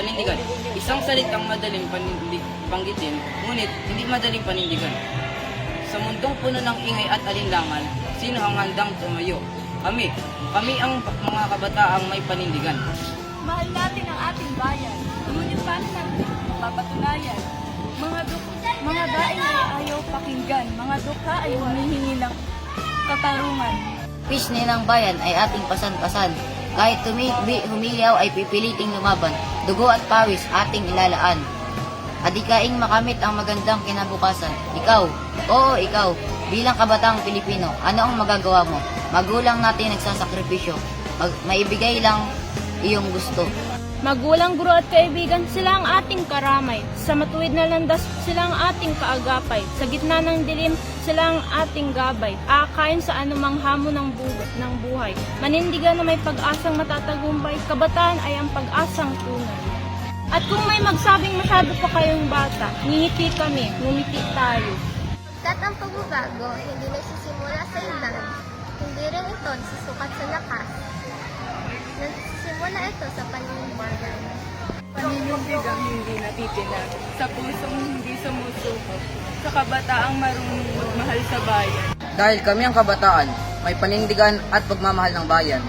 panindigan. Isang salitang madaling banggitin, ngunit hindi madaling panindigan. Sa mundong puno ng ingay at alinlangan, sino ang handang tumayo? Kami ang mga kabataang may panindigan. Mahal natin ang ating bayan. Ngunit paano natin mapapatunayan? Mga daing ay ayaw pakinggan. Mga dukha ay humihingi ng katarungan. Pisngi ng bayan ay ating pasan-pasan. Kahit humiyaw ay pipiliting lumaban. Dugo at pawis ating ilalaan. Adikaing makamit ang magandang kinabukasan. Ikaw, oo ikaw, bilang kabataang Pilipino, ano ang magagawa mo? Magulang natin nagsasakripisyo. Maibigay lang iyong gusto. Magulang, guro at kaibigan, sila ang ating karamay. Sa matuwid na landas, sila ang ating kaagapay. Sa gitna ng dilim, sila ang ating gabay. Aakayin sa anumang hamon ng buhay. Manindigan na may pag-asang matatagumpay, kabataan ay ang pag-asang tunay. At kung may magsabing masyado pa kayong bata, ngingiti kami, ngumiti tayo. Kat ang pagbabago, hindi nagsisimula sa ilan, hindi rin ito nagsusukat sa lakas. Nagsisimula ito sa panindigan. Paninindigang hindi natitinag, sa pusong hindi sumusuko, sa kabataang marunong magmahal sa bayan. Dahil kami ang kabataan, may panindigan at pagmamahal ng bayan.